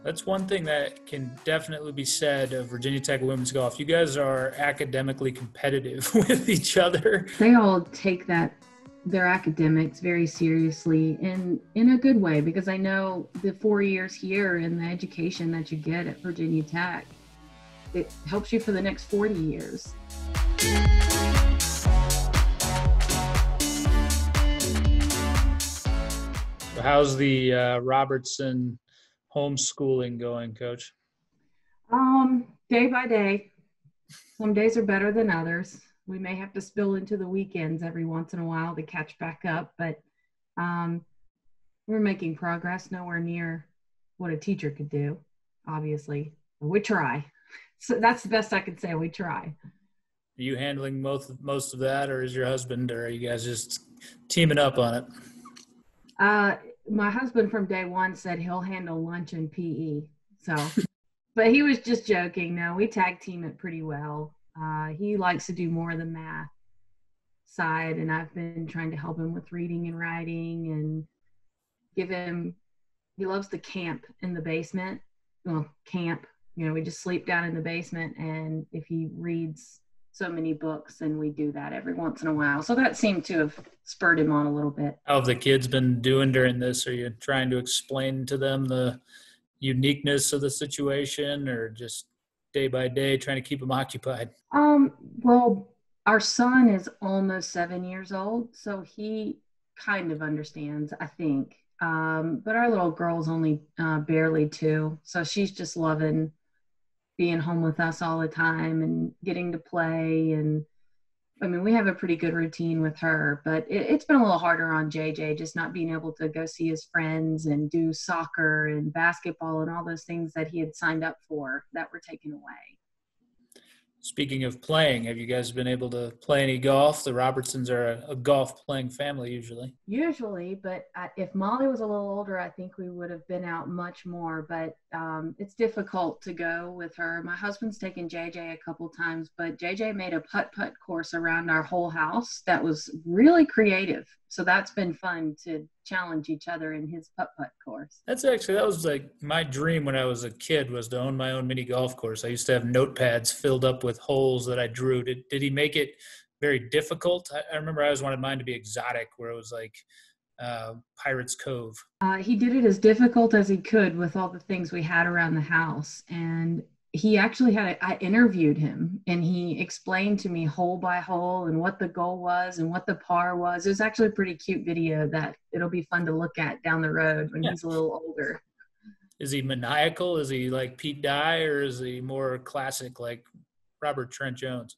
That's one thing that can definitely be said of Virginia Tech women's golf. You guys are academically competitive with each other. They all take their academics very seriously in a good way, because I know the 4 years here and the education that you get at Virginia Tech, it helps you for the next 40 years. How's the Robertson homeschooling going, Coach? Day by day. Some days are better than others. We may have to spill into the weekends every once in a while to catch back up, but we're making progress. Nowhere near what a teacher could do, obviously. We try. So that's the best I can say. We try. Are you handling most of that, or is your husband, or are you guys just teaming up on it? My husband from day one said he'll handle lunch and PE. So, but he was just joking. No, we tag team it pretty well. He likes to do more of the math side, and I've been trying to help him with reading and writing and he loves the camp in the basement. Well, camp, we just sleep down in the basement, and if he reads so many books, and we do that every once in a while. So that seemed to have spurred him on a little bit. How have the kids been doing during this? Are you trying to explain to them the uniqueness of the situation, or just day by day trying to keep them occupied? Well, our son is almost 7 years old, so he kind of understands, I think. But our little girl's only barely 2, so she's just loving being home with us all the time and getting to play. And I mean, we have a pretty good routine with her, but it's been a little harder on JJ, just not being able to go see his friends and do soccer and basketball and all those things that he had signed up for that were taken away. Speaking of playing, have you guys been able to play any golf? The Robertsons are a golf-playing family usually. Usually, but if Molly was a little older, I think we would have been out much more. But it's difficult to go with her. My husband's taken JJ a couple times, but JJ made a putt-putt course around our whole house that was really creative. So that's been fun to challenge each other in his putt-putt course. That was like my dream when I was a kid, was to own my own mini golf course. I used to have notepads filled up with holes that I drew. Did he make it very difficult? I remember I always wanted mine to be exotic, where it was like Pirates Cove. He did it as difficult as he could with all the things we had around the house. And he actually I interviewed him, and he explained to me hole by hole and what the goal was and what the par was. It was actually a pretty cute video that it'll be fun to look at down the road when he's a little older. Is he maniacal? Is he like Pete Dyer, or is he more classic like Robert Trent Jones?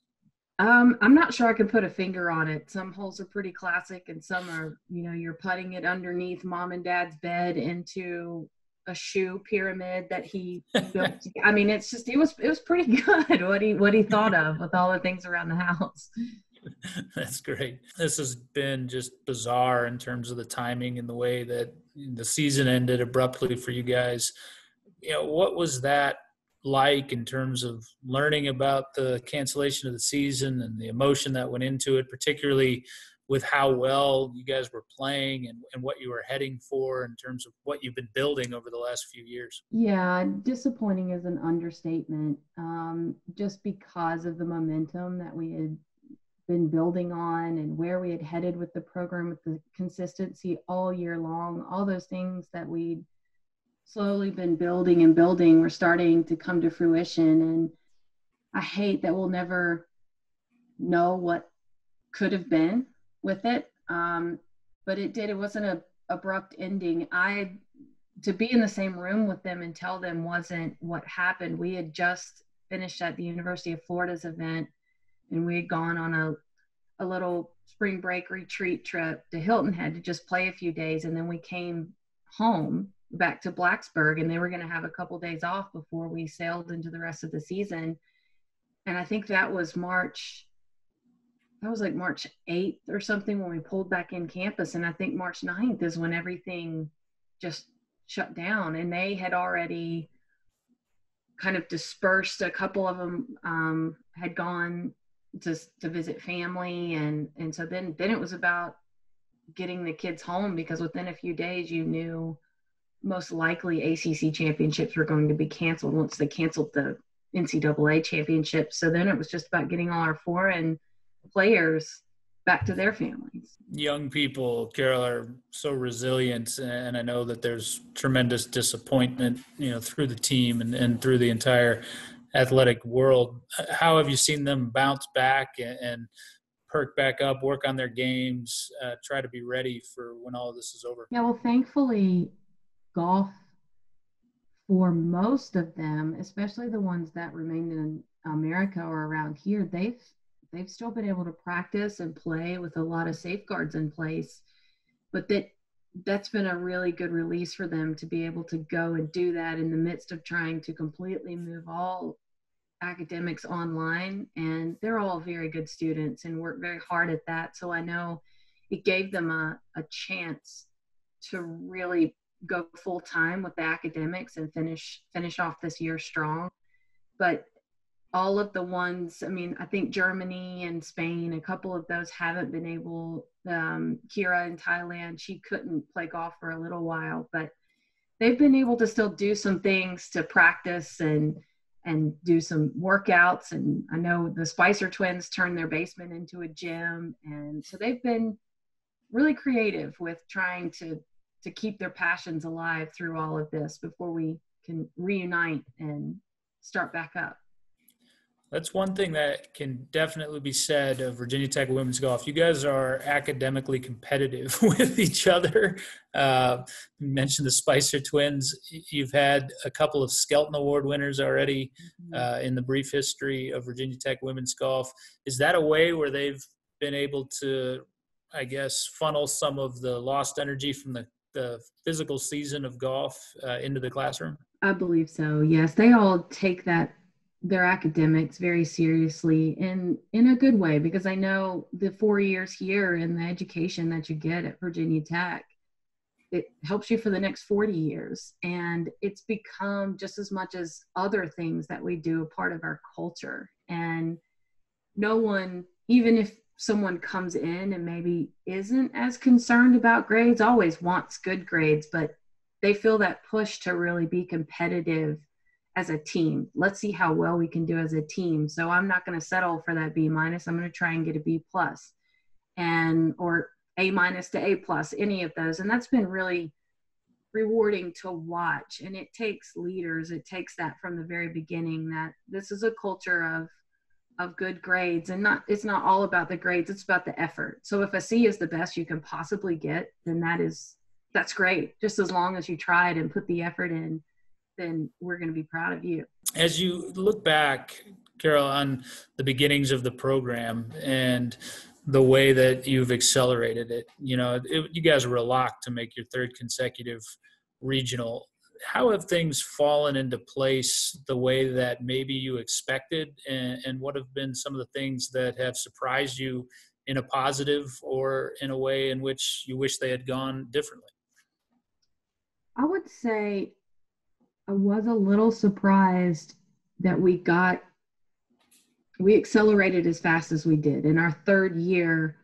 I'm not sure I can put a finger on it. Some holes are pretty classic, and some are, you're putting it underneath mom and dad's bed into a shoe pyramid that he built. I mean, it was pretty good what he thought of with all the things around the house. That's great. This has been just bizarre in terms of the timing and the way that the season ended abruptly for you guys. What was that like in terms of learning about the cancellation of the season and the emotion that went into it, particularly with how well you guys were playing and what you were heading for in terms of what you've been building over the last few years? Yeah, disappointing is an understatement, just because of the momentum that we had been building on and where we had headed with the program, with the consistency all year long. All those things that we'd slowly been building and building were starting to come to fruition. And I hate that we'll never know what could have been with it. But it did. It wasn't an abrupt ending. To be in the same room with them and tell them wasn't what happened. We had just finished at the University of Florida's event, and we had gone on a little spring break retreat trip to Hilton Head to just play a few days. And then we came home back to Blacksburg, and they were going to have a couple days off before we sailed into the rest of the season. And I think that was March 8th or something when we pulled back in campus. And I think March 9th is when everything just shut down, and they had already kind of dispersed. A couple of them had gone to visit family. And so then it was about getting the kids home, because within a few days you knew most likely ACC championships were going to be canceled once they canceled the NCAA championship. So then it was just about getting all our foreign players back to their families. Young people, Carol, are so resilient, and I know that there's tremendous disappointment, through the team and through the entire athletic world. How have you seen them bounce back and perk back up, work on their games, try to be ready for when all of this is over? Yeah, well, thankfully, golf, for most of them, especially the ones that remained in America or around here, they've still been able to practice and play with a lot of safeguards in place. But that's been a really good release for them to be able to go and do that in the midst of trying to completely move all academics online. And they're all very good students and work very hard at that. So I know it gave them a chance to really go full time with the academics and finish off this year strong. But all of the ones, I mean, I think Germany and Spain, a couple of those haven't been able. Kira in Thailand, she couldn't play golf for a little while, but they've been able to still do some things to practice and do some workouts. And I know the Spicer twins turned their basement into a gym. And so they've been really creative with trying to keep their passions alive through all of this before we can reunite and start back up. That's one thing that can definitely be said of Virginia Tech women's golf. You guys are academically competitive with each other. You mentioned the Spicer twins. You've had a couple of Skelton Award winners already in the brief history of Virginia Tech women's golf. Is that a way where they've been able to, I guess, funnel some of the lost energy from the physical season of golf into the classroom? I believe so. Yes, they all take their academics very seriously in a good way, because I know the 4 years here and the education that you get at Virginia Tech, it helps you for the next 40 years. And it's become, just as much as other things that we do, a part of our culture. And no one, even if someone comes in and maybe isn't as concerned about grades, always wants good grades, but they feel that push to really be competitive as a team. Let's see how well we can do as a team. So I'm not going to settle for that B-. I'm going to try and get a B+, or A- to A+, any of those. And that's been really rewarding to watch. And it takes leaders. It takes that from the very beginning, that this is a culture of good grades, and it's not all about the grades. It's about the effort. So if a C is the best you can possibly get, then that's great. Just as long as you tried and put the effort in, then we're going to be proud of you. As you look back, Carol, on the beginnings of the program and the way that you've accelerated it, you guys were a lock to make your third consecutive regional. How have things fallen into place the way that maybe you expected, and what have been some of the things that have surprised you in a positive or in a way in which you wish they had gone differently? I would say I was a little surprised that we accelerated as fast as we did in our third year,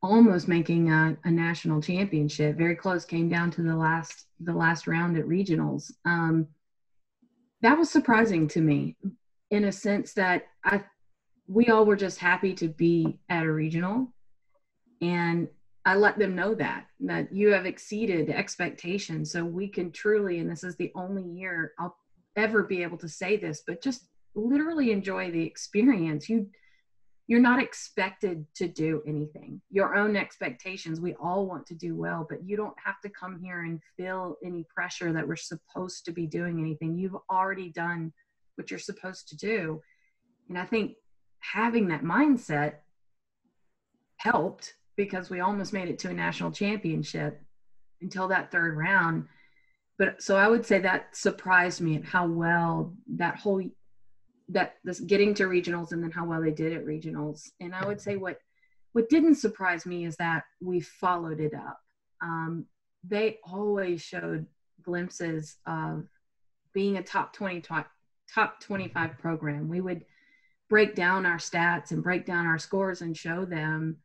almost making a national championship. Very close, came down to the last round at regionals. That was surprising to me, in a sense that we all were just happy to be at a regional, and I let them know that you have exceeded expectations. So we can truly, and this is the only year I'll ever be able to say this, but just literally enjoy the experience. You're not expected to do anything. Your own expectations, we all want to do well, but you don't have to come here and feel any pressure that we're supposed to be doing anything. You've already done what you're supposed to do. And I think having that mindset helped, because we almost made it to a national championship until that third round. But so I would say that surprised me at how well this getting to regionals, and then how well they did at regionals. And I would say what didn't surprise me is that we followed it up. They always showed glimpses of being a top 25 program. We would break down our stats and break down our scores and show them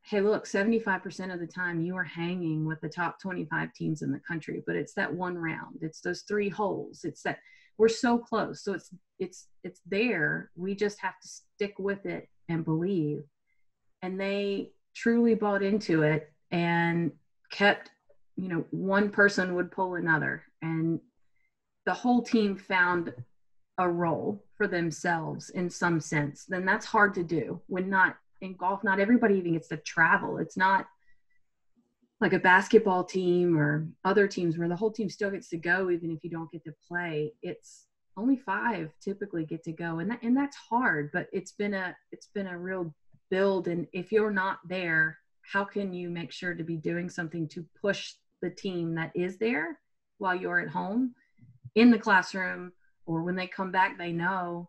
hey, look, 75% of the time you are hanging with the top 25 teams in the country, but it's that one round. It's those 3 holes. It's that we're so close. So it's there. We just have to stick with it and believe. And they truly bought into it and kept, one person would pull another, and the whole team found a role for themselves in some sense. Then that's hard to do when not in golf. Not everybody even gets to travel. It's not like a basketball team or other teams where the whole team still gets to go even if you don't get to play. It's only 5 typically get to go, and that's hard. But it's been a real build. And if you're not there, how can you make sure to be doing something to push the team that is there while you're at home in the classroom, or when they come back, they know,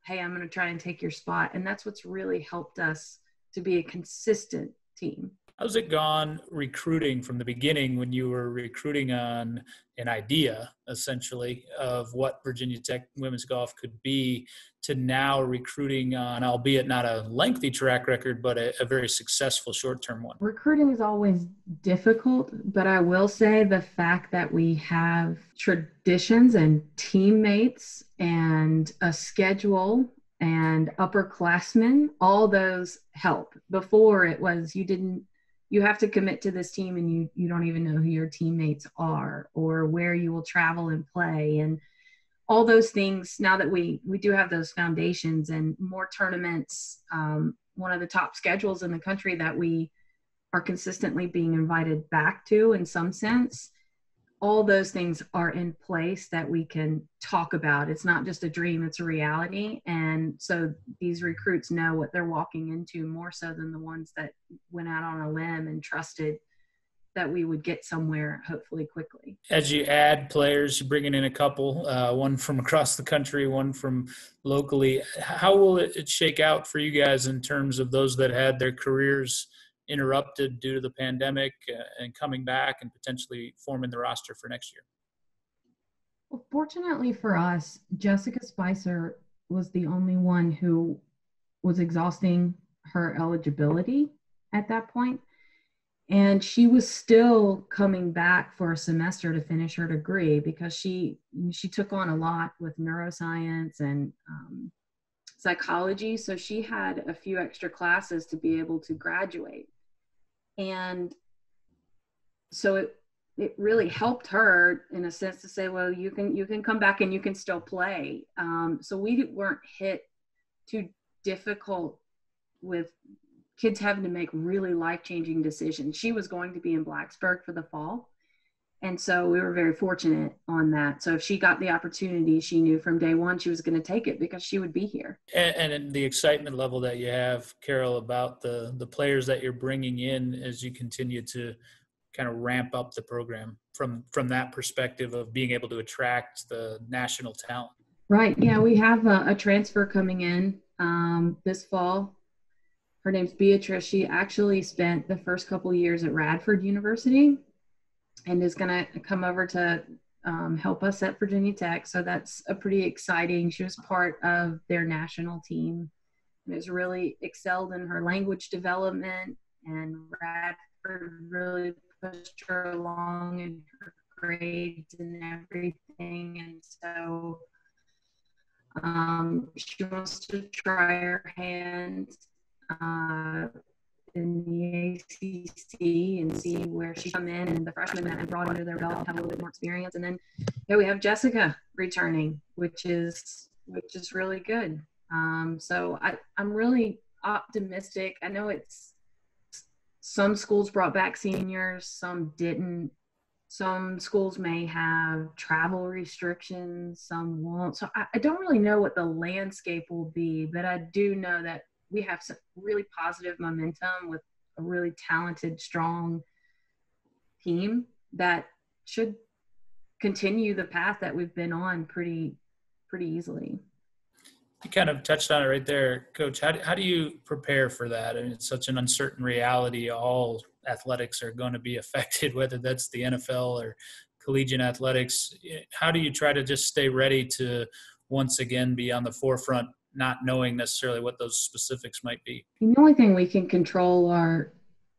hey, I'm going to try and take your spot. And that's what's really helped us to be a consistent team. How's it gone recruiting from the beginning when you were recruiting on an idea, essentially, of what Virginia Tech women's golf could be, to now recruiting on, albeit not a lengthy track record, but a very successful short-term one? Recruiting is always difficult, but I will say the fact that we have traditions and teammates and a schedule and upperclassmen, all those help. Before it was you have to commit to this team and you don't even know who your teammates are or where you will travel and play and all those things. Now that we do have those foundations and more tournaments, one of the top schedules in the country that we are consistently being invited back to in some sense, all those things are in place that we can talk about. It's not just a dream, it's a reality. And so these recruits know what they're walking into more so than the ones that went out on a limb and trusted that we would get somewhere hopefully quickly. As you add players, you're bringing in a couple, one from across the country, one from locally. How will it shake out for you guys in terms of those that had their careers interrupted due to the pandemic and coming back and potentially forming the roster for next year? Well, fortunately for us, Jessica Spicer was the only one who was exhausting her eligibility at that point. And she was still coming back for a semester to finish her degree because she took on a lot with neuroscience and psychology. So she had a few extra classes to be able to graduate. And so it really helped her in a sense to say, well, you can come back and you can still play. So we weren't hit too difficult with kids having to make really life-changing decisions. She was going to be in Blacksburg for the fall. And so we were very fortunate on that. So if she got the opportunity, she knew from day one she was going to take it because she would be here. And the excitement level that you have, Carol, about the players that you're bringing in as you continue to kind of ramp up the program from that perspective of being able to attract the national talent. Right. Yeah, we have a transfer coming in this fall. Her name's Beatrice. She actually spent the first couple years at Radford University and is going to come over to help us at Virginia Tech. So that's a pretty exciting. She was part of their national team and has really excelled in her language development, and Radford really pushed her along in her grades and everything. And so she wants to try her hand in the ACC and see where she come in, and the freshmen that have brought under their belt have a little bit more experience. And then we have Jessica returning, which is really good. So I'm really optimistic. I know some schools brought back seniors, some didn't. Some schools may have travel restrictions, some won't. So I don't really know what the landscape will be, but I do know that we have some really positive momentum with a really talented, strong team that should continue the path that we've been on pretty easily. You kind of touched on it right there, Coach. How do you prepare for that? I mean, it's such an uncertain reality. All athletics are going to be affected, whether that's the NFL or collegiate athletics. How do you try to just stay ready to once again be on the forefront, not knowing necessarily what those specifics might be? The only thing we can control are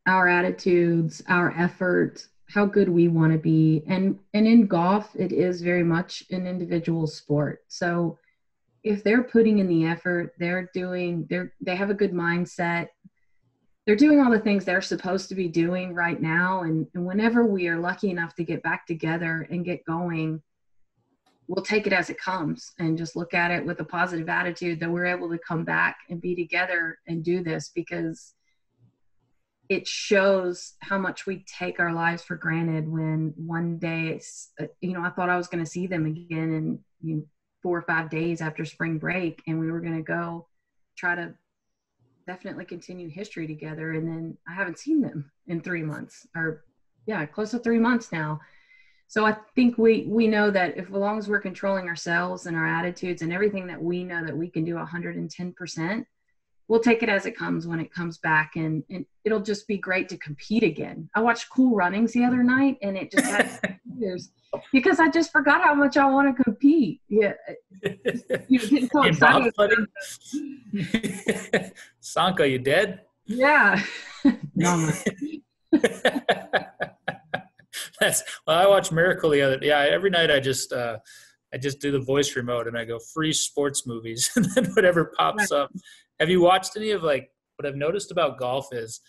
our attitudes, our effort, how good we want to be. And in golf, it is very much an individual sport. So if they're putting in the effort, they have a good mindset, they're doing all the things they're supposed to be doing right now. And whenever we are lucky enough to get back together and get going, we'll take it as it comes and just look at it with a positive attitude that we're able to come back and be together and do this, because it shows how much we take our lives for granted when one day I thought I was going to see them again in 4 or 5 days after spring break, and we were going to go try to definitely continue history together. And then I haven't seen them in 3 months, or close to 3 months now. So I think we know that if, as long as we're controlling ourselves and our attitudes and everything that we know that we can do 110%, we'll take it as it comes when it comes back. And it'll just be great to compete again. I watched Cool Runnings the other night, and it just had years because I just forgot how much I want to compete. Yeah. Getting so excited. Sanka, you dead? Yeah. No. I watched Miracle the other day. Yeah, every night I just do the voice remote and I go free sports movies and then whatever pops up. Have you watched any of, like, what I've noticed about golf is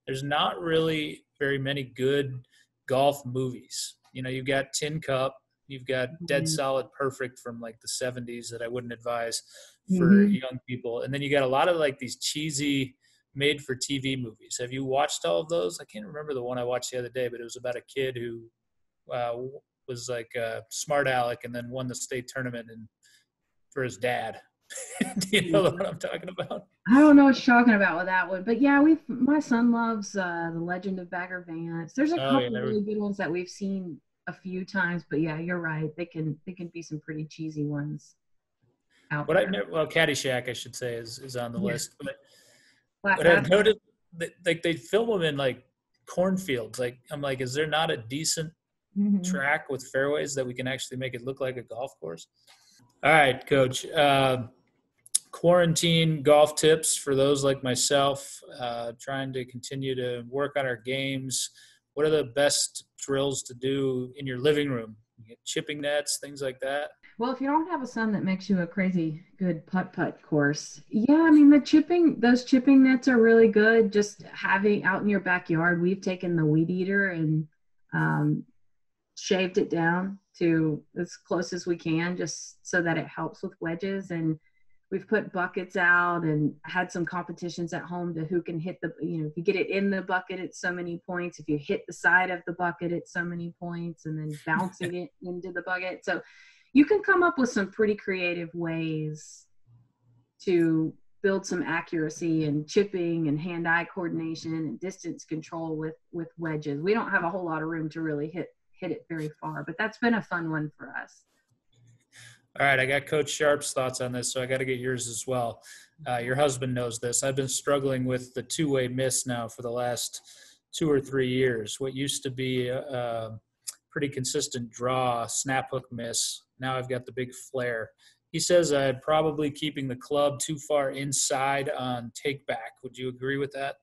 there's not really very many good golf movies. You've got Tin Cup, you've got Dead Solid Perfect from like the 70s that I wouldn't advise for young people. And then you got a lot of like these cheesy made for TV movies. Have you watched all of those? I can't remember the one I watched the other day, but it was about a kid who was like a smart aleck and then won the state tournament for his dad. Do you know what I'm talking about? I don't know what you're talking about with that one, but yeah, my son loves The Legend of Bagger Vance. There's a couple really good ones that we've seen a few times, but yeah, you're right. They can be some pretty cheesy ones out there. Caddyshack, I should say, is on the list. But I've noticed that, like, they film them in like cornfields. Like, I'm like, is there not a decent track with fairways that we can actually make it look like a golf course? All right, Coach. Quarantine golf tips for those like myself trying to continue to work on our games. What are the best drills to do in your living room? Chipping nets, things like that. Well, if you don't have a son that makes you a crazy good putt course, yeah, I mean, those chipping nets are really good. Just having out in your backyard, we've taken the weed eater and shaved it down to as close as we can, just so that it helps with wedges. And we've put buckets out and had some competitions at home to who can hit if you get it in the bucket, it's so many points. If you hit the side of the bucket, it's so many points, and then bouncing it into the bucket. So you can come up with some pretty creative ways to build some accuracy and chipping and hand-eye coordination and distance control with wedges. We don't have a whole lot of room to really hit it very far, but that's been a fun one for us. All right, I got Coach Sharp's thoughts on this, so I got to get yours as well. Your husband knows this. I've been struggling with the two-way miss now for the last 2 or 3 years. What used to be a pretty consistent draw, snap hook miss, now I've got the big flare. He says I'm probably keeping the club too far inside on take back. Would you agree with that?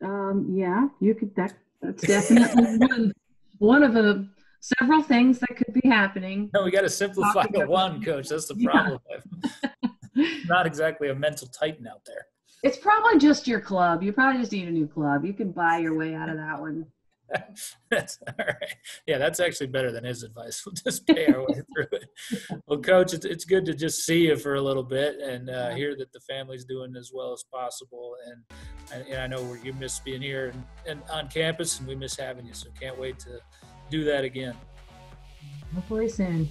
Yeah, you could. That's definitely one of the several things that could be happening. No, we got to simplify to one, Coach. That's the problem. Yeah. Not exactly a mental titan out there. It's probably just your club. You probably just need a new club. You can buy your way out of that one. That's all right. Yeah, that's actually better than his advice. We'll just pay our way through it. Well, Coach, it's good to just see you for a little bit and hear that the family's doing as well as possible. And I know you miss being here and on campus, and we miss having you. So can't wait to do that again. Hopefully soon.